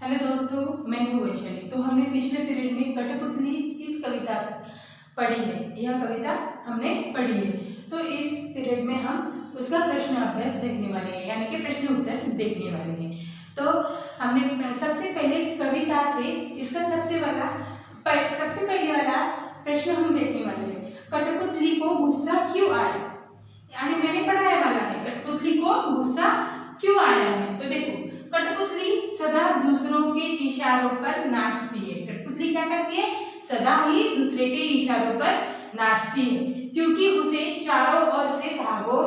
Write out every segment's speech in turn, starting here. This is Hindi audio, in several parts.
हेलो दोस्तों, मैं हूँ वैशाली। तो हमने पिछले पीरियड में कठपुतली इस कविता पढ़ी है। यह कविता हमने पढ़ी है। तो इस पीरियड में हम उसका प्रश्न अभ्यास देखने वाले हैं, यानी कि प्रश्न उत्तर देखने वाले हैं। तो हमने सबसे पहले कविता से इसका सबसे पहले वाला प्रश्न हम देखने वाले हैं। कठपुतली को गुस्सा क्यों आया, यानी मैंने पढ़ाया वाला है कठपुतली को गुस्सा क्यों आया है। तो देखो, कठपुतली सदा दूसरों के इशारों पर नाचती है। कठपुतली क्या करती है? सदा ही दूसरे के इशारों पर नाचती है, क्योंकि उसे चारों ओर से धागों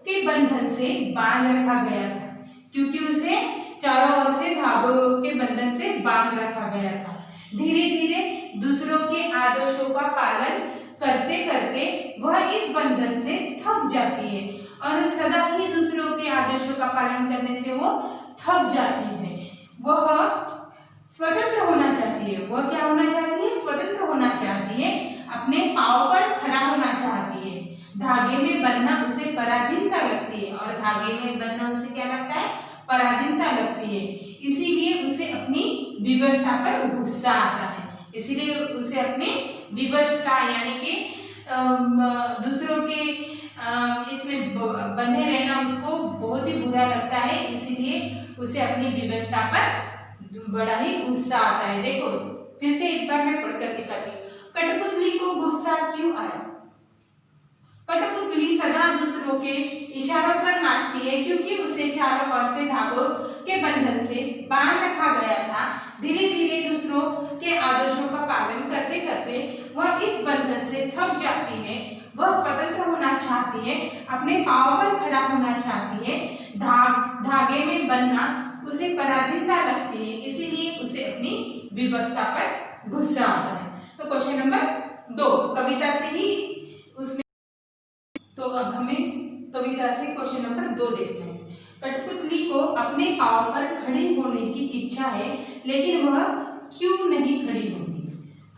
के बंधन से बांध रखा गया था। क्योंकि उसे चारों ओर से धागों के बंधन से बांध रखा गया था। धीरे धीरे दूसरों के आदेशों का पालन करते करते वह इस बंधन से थक जाती है, और सदा ही दूसरों के आदेशों का पालन करने से वो थक जाती है। वह स्वतंत्र होना चाहती है। वह क्या होना चाहती है? स्वतंत्र होना चाहती है, अपने पांव पर खड़ा होना चाहती है। धागे में बंधना उसे पराधीनता लगती है, और धागे में बंधना उसे क्या लगता है? पराधीनता लगती है। इसीलिए उसे अपनी विवशता पर गुस्सा आता है। इसीलिए उसे अपनी विवशता यानी कि दूसरों के इसमें बंधे रहना उसको बहुत ही बुरा लगता है। इसीलिए उसे अपनी विवशता पर बड़ा ही गुस्सा आता है। देखो, फिर से एक बार मैं पढ़कर दिखाती हूँ। कठपुतली को गुस्सा क्यों आया? कठपुतली सदा दूसरों के इशारों पर नाचती है, क्योंकि उसे चारों ओर से धागों के बंधन से बांध रखा गया था। धीरे धीरे दूसरों के आदेशों का पालन करते करते वह इस बंधन से थक जाती है। वह स्वतंत्र होना चाहती है, अपने पांव पर खड़ा होना चाहती है। धागे में बंधना उसे पराधीनता लगती है, इसीलिए उसे अपनी विवशता पर गुस्सा आता है। तो क्वेश्चन नंबर 2 कविता से ही उसमें। तो अब हमें कविता से क्वेश्चन नंबर 2 देखना है। कठपुतली को अपने पांव पर खड़े होने की इच्छा है, लेकिन वह क्यों नहीं खड़ी होती?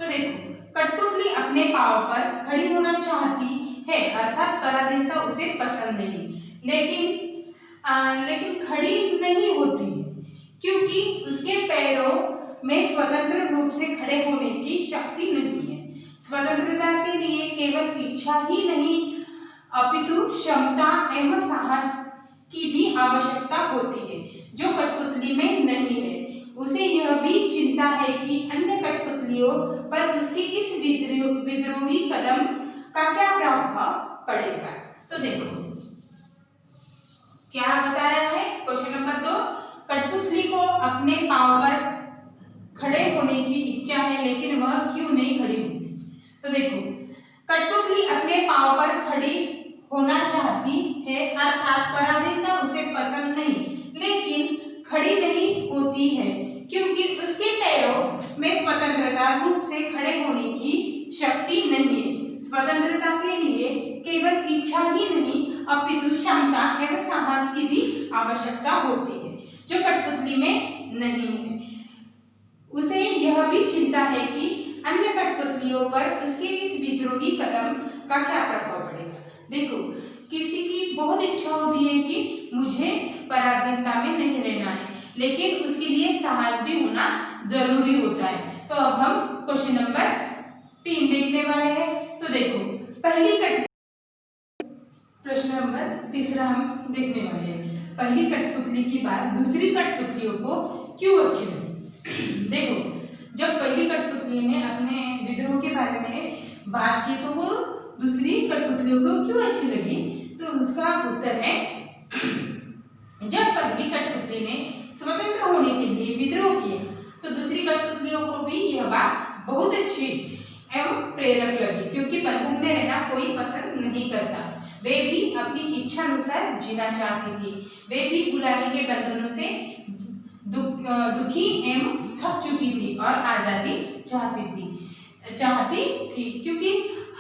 तो देखो, कठपुतली अपने पांव पर खड़ी होना चाहती है, अर्थात पराधीनता उसे पसंद नहीं, लेकिन खड़ी नहीं होती, क्योंकि उसके पैरों में स्वतंत्र रूप से खड़े होने की शक्ति नहीं है। स्वतंत्रता के लिए केवल इच्छा ही नहीं, अपितु क्षमता एवं साहस की भी आवश्यकता होती है, जो कठपुतली में नहीं है। उसे यह भी चिंता है कि अन्य कठपुतलियों पर उसकी इस विद्रोही कदम का क्या प्रभाव पड़ेगा। तो देखो क्या बता रहा है क्वेश्चन नंबर 2। कठपुतली को अपने पांव पर खड़े होने की इच्छा है, लेकिन वह क्यों नहीं खड़ी होती? तो देखो, कठपुतली अपने पांव पर खड़ी होना चाहती है, अर्थात पराधीनता उसे पसंद नहीं, लेकिन खड़ी नहीं होती है, क्योंकि उसके पैरों में स्वतंत्रता रूप से खड़े होने की शक्ति नहीं है। स्वतंत्रता के लिए केवल इच्छा ही नहीं, अपितु क्षमता एवं साहस की भी आवश्यकता होती है, जो कठपुतली में नहीं है। उसे यह भी चिंता है कि अन्य कठपुतलियों पर उसके इस विद्रोही कदम का क्या प्रभाव पड़ेगा। देखो, किसी की बहुत इच्छा होती है कि मुझे पराधीनता में नहीं रहना है, लेकिन उसके लिए साहस भी होना जरूरी होता है। तो अब हम क्वेश्चन नंबर 3 देखने वाले हैं। तो देखो, प्रश्न नंबर 3 हम देखने वाले हैं। पहली कठपुतली की बात दूसरी कठपुतलियों को क्यों अच्छी लगी? देखो, जब पहली कठपुतली ने अपने विद्रोह के बारे में बात की, तो वो दूसरी कठपुतलियों को क्यों अच्छी लगी? तो उसका उत्तर है, जब पहली कठपुतली ने स्वतंत्र होने के लिए विद्रोह किया, तो दूसरी कठपुतलियों को भी यह बात बहुत अच्छी एवं प्रेरक लगी, क्योंकि बंधन में रहना कोई पसंद नहीं करता। वे भी अपनी इच्छा अनुसार जीना चाहती थी। वे भी गुलामी के बंधनों से दुखी एवं थक चुकी थी और आजादी चाहती थी, क्योंकि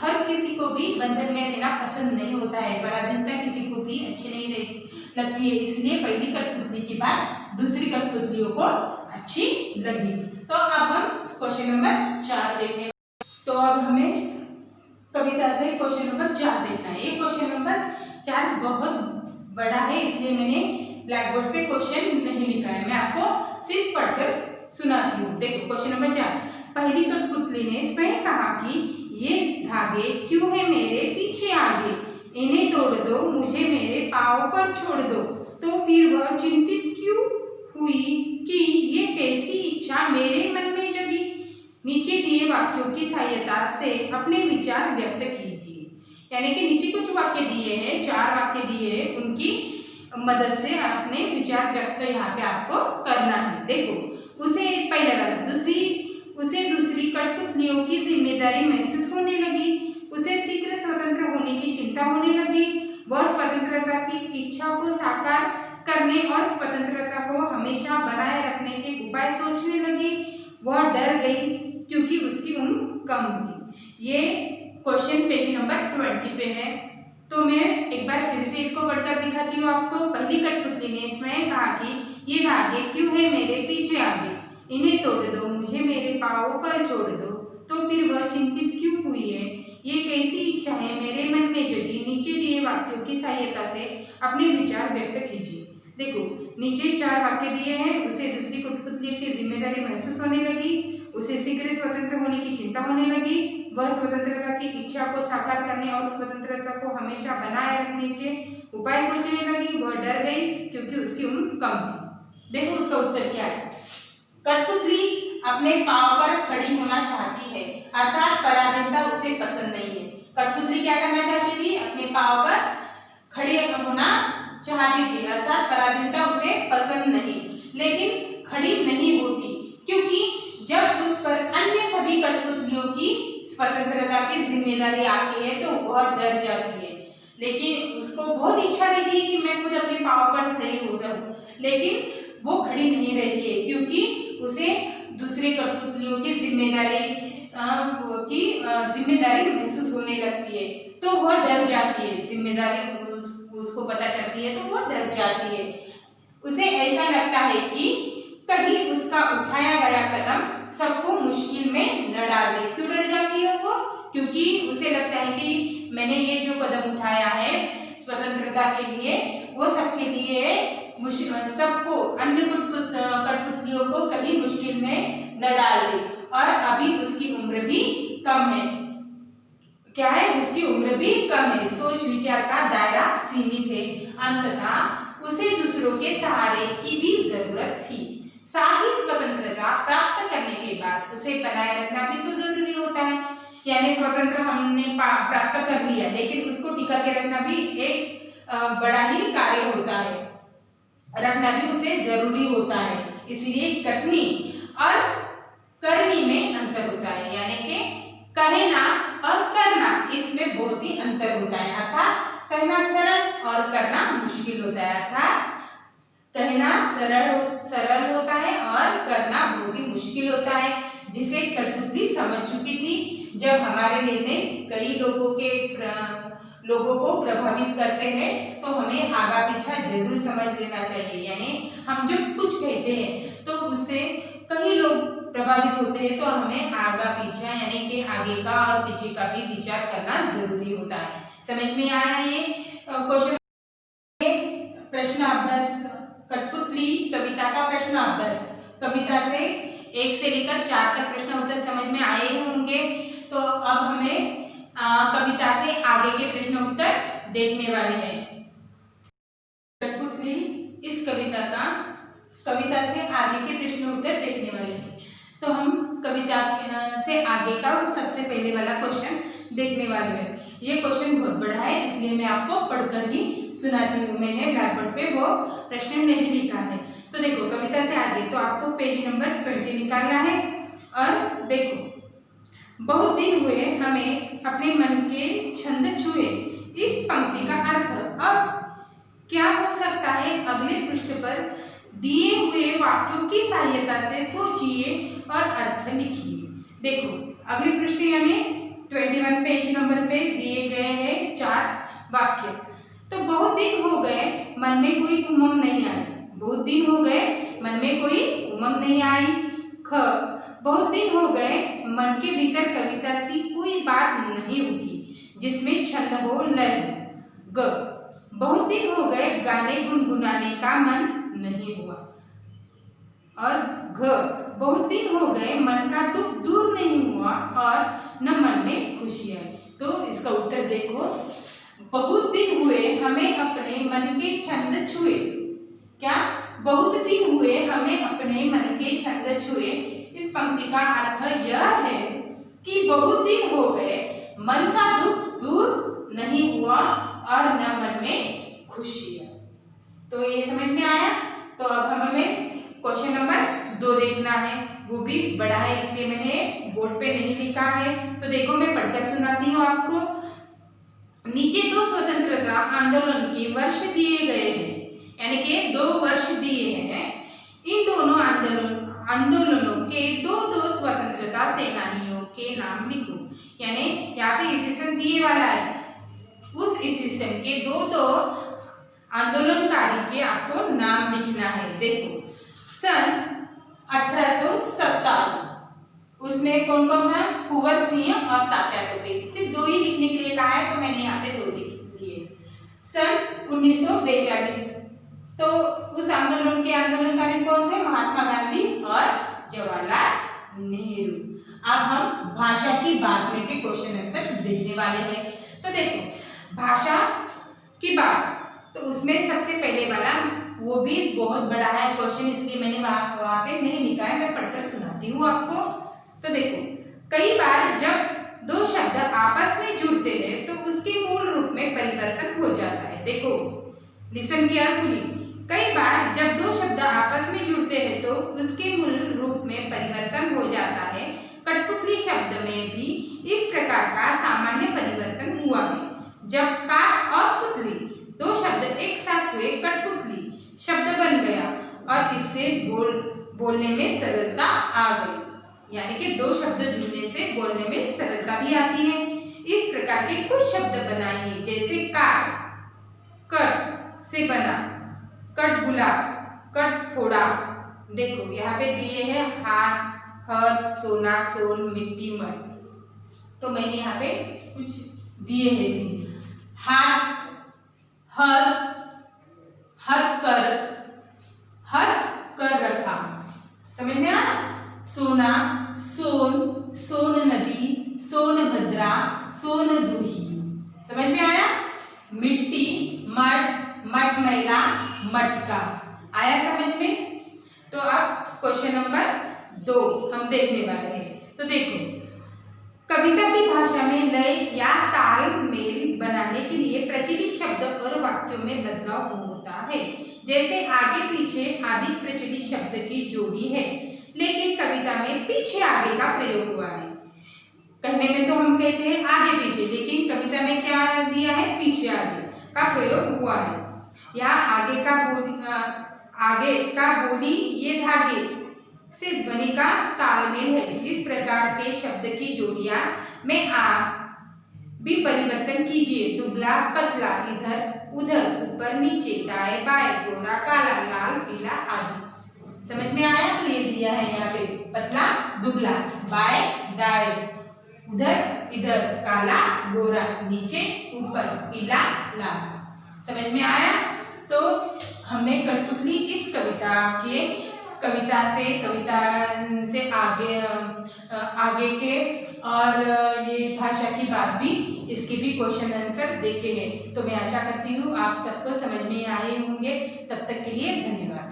हर किसी को भी बंधन में रहना पसंद नहीं होता है। पराधीनता किसी को भी अच्छी नहीं लगती है, इसलिए पहली कठपुतली की बात दूसरी कठपुतलियों को अच्छी लगी। तो अब हम क्वेश्चन नंबर 4 देखने। तो अब हमें कविता से क्वेश्चन नंबर 4 देखना है। ये क्वेश्चन नंबर 4 बहुत बड़ा है, इसलिए मैंने ब्लैक बोर्ड पे क्वेश्चन नहीं लिखा है, मैं आपको सिर्फ पढ़कर सुनाती हूँ। देखो क्वेश्चन नंबर 4। पहली कठपुतली ने स्वयं कहा कि ये धागे क्यों है मेरे पीछे आगे, इन्हें तोड़ दो, मुझे मेरे पाँव पर छोड़ दो। तो फिर वह चिंतित क्यों हुई कि ये कैसी इच्छा मेरे मन में जगी। नीचे दिए वाक्यों की सहायता से अपने विचार व्यक्त कीजिए। यानी कि नीचे कुछ वाक्य दिए हैं, 4 वाक्य दिए हैं, उनकी मदद से अपने विचार व्यक्त यहाँ पे आपको करना है। देखो उसे पहले वाला दूसरी कठपुतलियों की जिम्मेदारी महसूस होने लगी, उसे शीघ्र स्वतंत्र होने की चिंता होने लगी। वह स्वतंत्रता की इच्छा को साकार करने और स्वतंत्रता को हमेशा बनाए रखने के उपाय सोचने लगी। वह डर गई क्योंकि उसकी उम्र कम थी। ये क्वेश्चन पेज नंबर 20 पे है। तो मैं एक बार फिर से इसको पढ़कर दिखाती हूँ आपको। पहली कठपुतली ने स्वयं कहा कि ये धागे क्यों है मेरे पीछे आगे, इन्हें तोड़ दो, मुझे मेरे पाँव पर छोड़ दो। तो फिर वह चिंतित क्यों हुई है, ये कैसी इच्छा है मेरे मन में जगी। नीचे दिए वाक्यों की सहायता से अपने विचार व्यक्त कीजिए। देखो नीचे 4 वाक्य दिए हैं। उसे दूसरी कठपुतलियों की जिम्मेदारी महसूस होने लगी, उसे शीघ्र स्वतंत्र होने की चिंता होने लगी, वह स्वतंत्रता की इच्छा को साकार करने और स्वतंत्रता को हमेशा बनाए रखने के उपाय सोचने लगी। वह डर गई क्योंकि उसकी उम्र कम थी। देखो उसका उत्तर क्या है। कठपुतली अपने पाँव पर खड़ी होना चाहती है, अर्थात पराधीनता उसे पसंद नहीं है। कठपुतली क्या करना चाहती थी, अपने पाँव पर खड़ी होना चाहती थी, अर्थात पराधीनता उसे पसंद नहीं, लेकिन खड़ी नहीं होती क्योंकि जब उस पर अन्य सभी कठपुतलियों की स्वतंत्रता की जिम्मेदारी आती है तो वह डर जाती है। लेकिन उसको बहुत इच्छा रहती है कि मैं खुद अपने पाँव पर खड़ी हो रहूं, लेकिन वो खड़ी नहीं रहती है क्योंकि उसे दूसरे कठपुतलियों की जिम्मेदारी महसूस होने लगती है, तो वह डर जाती है। जिम्मेदारी उसको पता चलती है तो वो डर जाती है। उसे ऐसा लगता है कि कहीं उसका उठाया गया कदम सबको मुश्किल में न डाल दे। क्यों डर जाती है वो, क्योंकि उसे लगता है कि मैंने ये जो कदम उठाया है स्वतंत्रता के लिए, वो सबके लिए सबको अन्य कठपुतलियों को कहीं मुश्किल में न डाल दे। और अभी उसकी उम्र भी कम है। क्या है, उसकी उम्र भी कम है, सोच विचार का दायरा सीमित है। अंततः उसे दूसरों के सहारे की भी जरूरत थी। साथ ही स्वतंत्रता प्राप्त करने के बाद उसे बनाए रखना भी तो जरूरी होता है। यानी स्वतंत्र हमने प्राप्त कर लिया, लेकिन उसको टिका के रखना भी एक बड़ा ही कार्य होता है, रखना भी उसे जरूरी होता है। इसलिए कथनी और करनी में अंतर होता है। यानी कि कहना और करना, इसमें बहुत ही अंतर होता है। अर्थात कहना सरल और करना मुश्किल होता है। अर्थात कहना सरल होता है और करना बहुत ही मुश्किल होता है, जिसे कठपुतली समझ चुकी थी। जब हमारे निर्णय कई लोगों को प्रभावित करते हैं तो हमें आगा पीछा जरूर समझ लेना चाहिए। यानी हम जब कुछ कहते हैं तो उससे कई लोग प्रभावित होते हैं, तो हमें आगा पीछा यानी कि आगे का और पीछे का भी विचार करना जरूरी होता है। समझ में आया ये क्वेश्चन? प्रश्न अभ्यास कठपुतली कविता का प्रश्न अभ्यास। कविता से 1 से लेकर 4 तक प्रश्न उत्तर समझ में आए होंगे। तो अब हमें कविता से आगे के प्रश्न उत्तर देखने वाले हैं। कठपुतली इस कविता से आगे के प्रश्न उत्तर देखने वाले हैं। तो हम कविता से आगे का सबसे पहले वाला क्वेश्चन देखने वाले हैं। ये क्वेश्चन बहुत बड़ा है, इसलिए मैं आपको पढ़कर ही सुनाती हूँ। मैंने ब्लैक बोर्ड पे वो प्रश्न नहीं लिखा है। तो देखो कविता से आगे, तो आपको पेज नंबर 20 निकालना है। और देखो, बहुत दिन हुए हमें अपने मन के छंद छुए, इस पंक्ति का अर्थ अब क्या हो सकता है, अगले पृष्ठ पर दिए हुए वाक्यों की सहायता से सोचिए और अर्थ लिखिए। देखो अगले पृष्ठ यानी 21 पेज नंबर पे दिए गए हैं 4 वाक्य। तो बहुत दिन हो गए मन में कोई उमंग नहीं आई। बहुत दिन हो गए मन में कोई उमंग नहीं आई। ख, बहुत दिन हो गए मन के भीतर कविता सी कोई बात नहीं उठी जिसमें छंद हो, लय हो। ग, बहुत दिन हो गए गाने गुनगुनाने का मन नहीं हुआ। और घ, बहुत दिन हो गए मन का दुख दूर नहीं हुआ और न मन में खुशी आई। तो इसका उत्तर देखो, बहुत दिन हुए हमें अपने मन के छंद छुए। क्या? बहुत दिन हुए हमें अपने मन के छंद छुए। इस पंक्ति का अर्थ यह है कि बहुत दिन हो गए मन का दुख दूर नहीं हुआ और न मन में खुशी आई। तो ये समझ में आया। तो अब हमें क्वेश्चन नंबर 2 देखना है, वो भी बड़ा है इसलिए मैंने बोर्ड पे नहीं लिखा है। तो देखो मैं पढ़कर सुनाती हूँ आपको। नीचे 2 स्वतंत्रता आंदोलन के वर्ष दिए गए हैं, यानी कि 2 वर्ष दिए हैं। इन दोनों आंदोलनों के 2 स्वतंत्रता सेनानियों के नाम लिखो। यानी यहाँ पे ईस्वीसन दिए वाला है, उस ईस्वीसन के 2 आंदोलनकारी के आपको नाम लिखना है। देखो सन 1857 उसमें कौन कौन था? कुंवर सिंह और तात्या टोपे। सिर्फ 2 ही लिखने के लिए कहा है तो मैंने यहाँ पे 2 लिख लिए। सन 1942 तो उस आंदोलन के आंदोलनकारी कौन थे? महात्मा गांधी और जवाहरलाल नेहरू। अब हम भाषा की बात में के क्वेश्चन आंसर देखने वाले हैं। तो देखो भाषा की बात, तो उसमें सबसे पहले वाला वो भी बहुत बड़ा है क्वेश्चन, इसलिए मैंने वहाँ पे नहीं लिखा है, मैं पढ़कर सुनाती हूँ आपको। तो देखो कई बार जब 2 शब्द आपस में जुड़ते हैं तो उसके मूल रूप में परिवर्तन हो जाता है। देखो लिसन केयरफुली, कई बार जब 2 शब्द आपस में जुड़ते हैं तो उसके मूल रूप में परिवर्तन हो जाता है। कठपुतली शब्द में भी इस प्रकार का सामान्य परिवर्तन हुआ है। जब काठ और पुतली 2 शब्द एक साथ हुए कठपुतली शब्द बन गया और इससे बोलने में सरलता आ गई। यानी कि 2 शब्द जुड़ने से बोलने में सरलता भी आती है। इस प्रकार के कुछ शब्द बनाइए, जैसे काठ, कट से बना, कट गुलाब, कट फोड़ा। देखो यहाँ पे दिए हैं हाथ, हर, सोना, सोन, मिट्टी, मट। तो मैंने यहाँ पे कुछ दिए हैं। हाथ, हर, हथ कर रखा, समझ में आया? सोना, सोन, सोन नदी, सोनभद्रा, सोन जूही, समझ में आया? मिट्टी, मट, मट मैला, मटका, आया समझ में? तो अब क्वेश्चन नंबर 2 हम देखने वाले हैं। तो देखो कविता की भाषा में लय या ताल मेल बनाने के लिए प्रचलित शब्द और वाक्यों में बदलाव होता है। जैसे आगे पीछे आदि प्रचलित शब्द की जोड़ी है, लेकिन कविता में पीछे आगे का प्रयोग हुआ है। कहने में तो हम कहते हैं आगे पीछे, लेकिन कविता में क्या दिया है? पीछे आगे का प्रयोग हुआ है। यहाँ आगे का बोली ये धागे से ध्वनि का तालमेल है। इस प्रकार के शब्द की जोड़ियां में आप भी परिवर्तन कीजिए। दुबला, पतला, इधर उधर, ऊपर नीचे, दाएं बाएं, गोरा काला, लाल पीला आदि। समझ में आया? तो ये दिया है यहाँ पे पतला दुबला, बाएं दाएं, उधर इधर, काला गोरा, नीचे ऊपर, पीला लाल। समझ में आया? तो हमने कठपुतली इस कविता से आगे के और ये भाषा की बात भी, इसके भी क्वेश्चन आंसर देखे हैं। तो मैं आशा करती हूँ आप सबको समझ में आए होंगे। तब तक के लिए धन्यवाद।